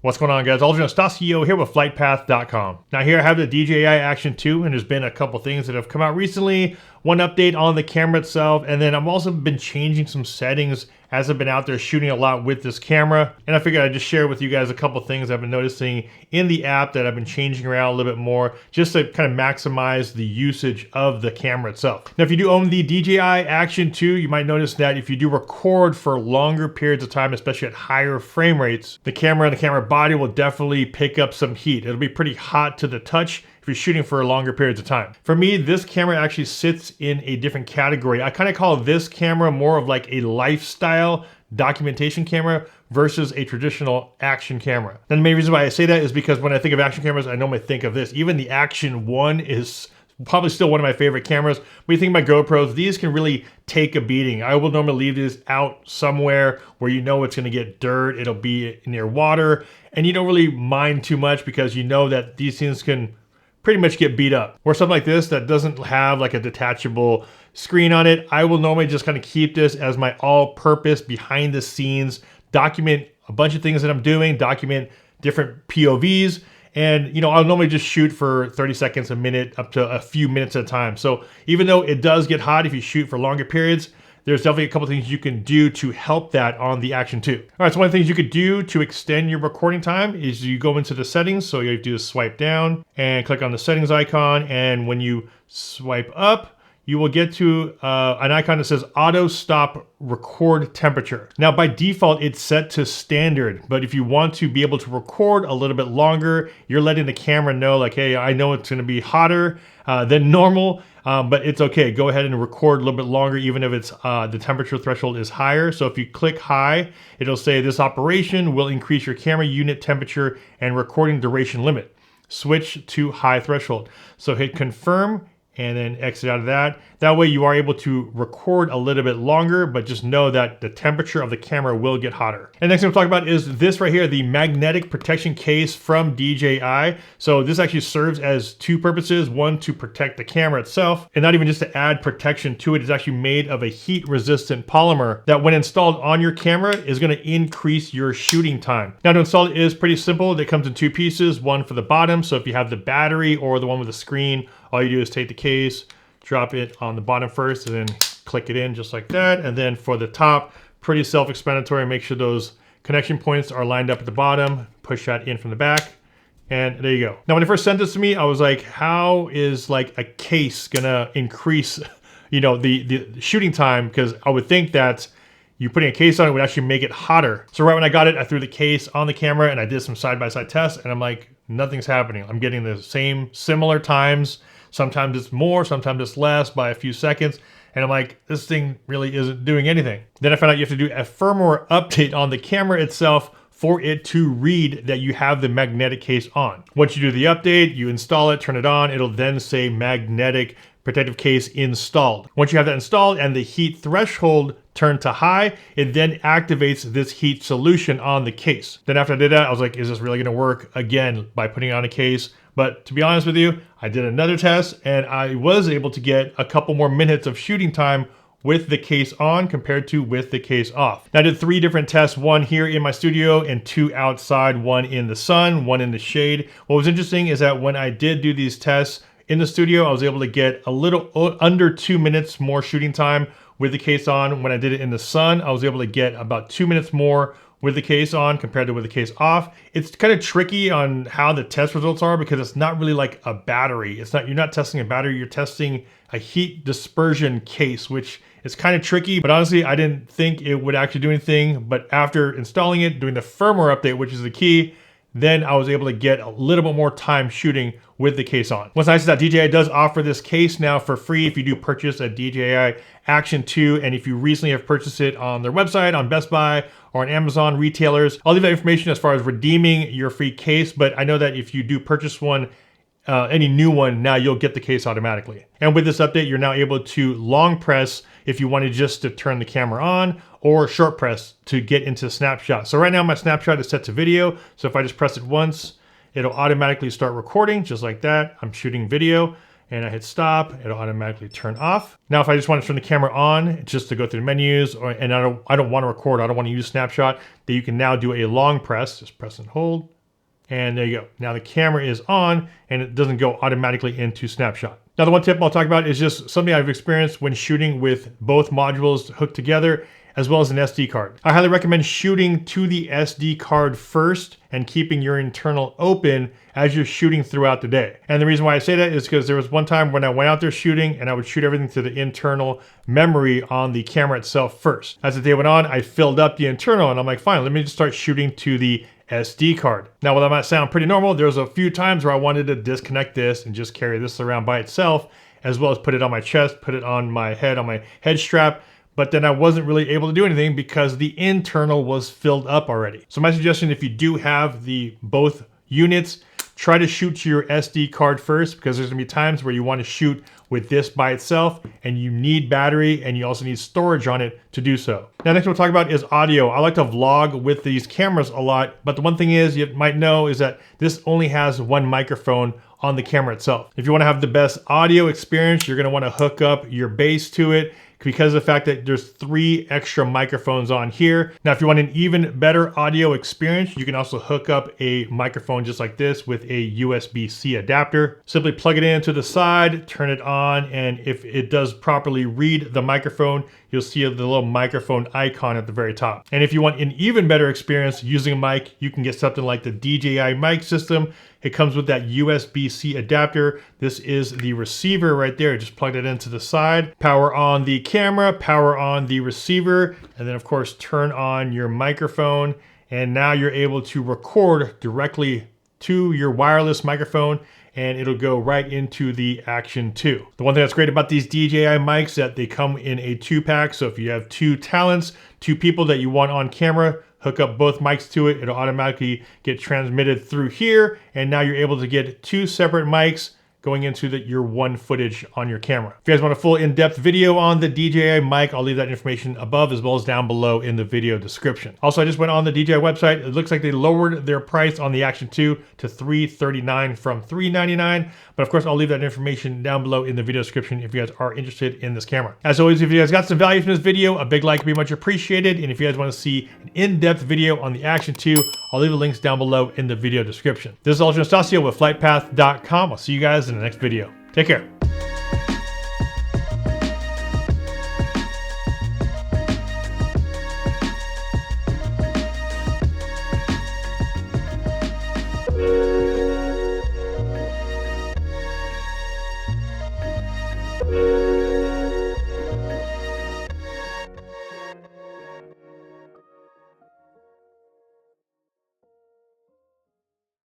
What's going on, guys? Aldrin Stasio here with FlytPath.com. Now here I have the DJI Action 2, and there's been a couple things that have come out recently. One update on the camera itself, and then I've also been changing some settings as I've been out there shooting a lot with this camera. And I figured I'd just share with you guys a couple things I've been noticing in the app that I've been changing around a little bit more, just to kind of maximize the usage of the camera itself. Now, if you do own the DJI Action 2, you might notice that if you do record for longer periods of time, especially at higher frame rates, the camera and the camera body will definitely pick up some heat. It'll be pretty hot to the touch if you're shooting for longer periods of time. For me, this camera actually sits in a different category. I kind of call this camera more of like a lifestyle documentation camera versus a traditional action camera. And the main reason why I say that is because when I think of action cameras, I normally think of this. Even the Action 1 is probably still one of my favorite cameras. When you think about GoPros, these can really take a beating. I will normally leave this out somewhere where you know it's gonna get dirt, it'll be near water, and you don't really mind too much because you know that these things can pretty much get beat up. Or something like this that doesn't have like a detachable screen on it, I will normally just kind of keep this as my all-purpose behind the scenes, document a bunch of things that I'm doing, document different POVs, and you know, I'll normally just shoot for 30 seconds, a minute, up to a few minutes at a time. So even though it does get hot if you shoot for longer periods, there's definitely a couple things you can do to help that on the Action 2. All right, so one of the things you could do to extend your recording time is you go into the settings. So you have to do is swipe down and click on the settings icon. And when you swipe up, you will get to an icon that says auto stop record temperature. Now by default, it's set to standard, but if you want to be able to record a little bit longer, you're letting the camera know like, hey, I know it's gonna be hotter than normal, but it's okay. Go ahead and record a little bit longer, even if it's the temperature threshold is higher. So if you click high, it'll say this operation will increase your camera unit temperature and recording duration limit. Switch to high threshold. So hit confirm and then exit out of that. That way you are able to record a little bit longer, but just know that the temperature of the camera will get hotter. And next thing we'll talk about is this right here, the magnetic protection case from DJI. So this actually serves as two purposes. One, to protect the camera itself, and not even just to add protection to it. It's actually made of a heat resistant polymer that when installed on your camera is gonna increase your shooting time. Now to install it is pretty simple. It comes in two pieces, one for the bottom. So if you have the battery or the one with the screen, all you do is take the case, drop it on the bottom first, and then click it in just like that. And then for the top, pretty self-explanatory. Make sure those connection points are lined up at the bottom. Push that in from the back, and there you go. Now, when they first sent this to me, I was like, how is like a case gonna increase, you know, the shooting time? Because I would think that you putting a case on it would actually make it hotter. So right when I got it, I threw the case on the camera and I did some side-by-side tests, and I'm like, nothing's happening. I'm getting the same similar times. Sometimes it's more, sometimes it's less by a few seconds. And I'm like, this thing really isn't doing anything. Then I found out you have to do a firmware update on the camera itself for it to read that you have the magnetic case on. Once you do the update, you install it, turn it on, it'll then say magnetic protective case installed. Once you have that installed and the heat threshold turned to high, it then activates this heat solution on the case. Then after I did that, I was like, is this really gonna work again by putting on a case? But to be honest with you, I did another test and I was able to get a couple more minutes of shooting time with the case on compared to with the case off. Now, I did 3 different tests, one here in my studio and 2 outside, one in the sun, one in the shade. What was interesting is that when I did do these tests in the studio, I was able to get a little under 2 minutes more shooting time with the case on. When I did it in the sun, I was able to get about 2 minutes more with the case on compared to with the case off. It's kind of tricky on how the test results are because it's not really like a battery. It's not, you're not testing a battery, you're testing a heat dispersion case, which is kind of tricky, but honestly, I didn't think it would actually do anything. But after installing it, doing the firmware update, which is the key, then I was able to get a little bit more time shooting with the case on. What's nice is that DJI does offer this case now for free if you do purchase a DJI Action 2, and if you recently have purchased it on their website, on Best Buy, or on Amazon retailers. I'll leave that information as far as redeeming your free case, but I know that if you do purchase one, any new one, now you'll get the case automatically. And with this update, you're now able to long press if you wanted just to turn the camera on, or short press to get into snapshot. So right now my snapshot is set to video. So if I just press it once, it'll automatically start recording just like that. I'm shooting video. and I hit stop, it'll automatically turn off. Now, if I just want to turn the camera on, just to go through the menus, and I don't want to record, I don't want to use snapshot, then you can now do a long press, just press and hold, and there you go. Now the camera is on, and it doesn't go automatically into snapshot. Now, the one tip I'll talk about is just something I've experienced when shooting with both modules hooked together, as well as an SD card. I highly recommend shooting to the SD card first and keeping your internal open as you're shooting throughout the day. And the reason why I say that is because there was one time when I went out there shooting and I would shoot everything to the internal memory on the camera itself first. As the day went on, I filled up the internal and I'm like, fine, let me just start shooting to the SD card. Now, while that might sound pretty normal, there was a few times where I wanted to disconnect this and just carry this around by itself, as well as put it on my chest, put it on my head strap, but then I wasn't really able to do anything because the internal was filled up already. So my suggestion, if you do have both units, try to shoot to your SD card first, because there's gonna be times where you want to shoot with this by itself and you need battery and you also need storage on it to do so. Now, next we'll talk about is audio. I like to vlog with these cameras a lot, but the one thing is you might know is that this only has one microphone on the camera itself. If you want to have the best audio experience, you're going to want to hook up your base to it, because of the fact that there's 3 extra microphones on here. Now, if you want an even better audio experience, you can also hook up a microphone just like this with a USB-C adapter. Simply plug it in to the side, turn it on, and if it does properly read the microphone, you'll see the little microphone icon at the very top. And if you want an even better experience using a mic, you can get something like the DJI mic system. It comes with that USB-C adapter. This is the receiver right there. Just plug it into the side, power on the camera, power on the receiver, and then of course turn on your microphone. And now you're able to record directly to your wireless microphone, and it'll go right into the Action 2. The one thing that's great about these DJI mics is that they come in a 2-pack. So if you have 2 talents, 2 people that you want on camera, hook up both mics to it, it'll automatically get transmitted through here, and now you're able to get 2 separate mics going into your one footage on your camera. If you guys want a full in-depth video on the DJI mic, I'll leave that information above as well as down below in the video description. Also, I just went on the DJI website. It looks like they lowered their price on the Action 2 to $339 from $399. But of course, I'll leave that information down below in the video description if you guys are interested in this camera. As always, if you guys got some value from this video, a big like would be much appreciated. And if you guys want to see an in-depth video on the Action 2, I'll leave the links down below in the video description. This is Ultra Anastasio with FlytPath.com. I'll see you guys in the next video. Take care.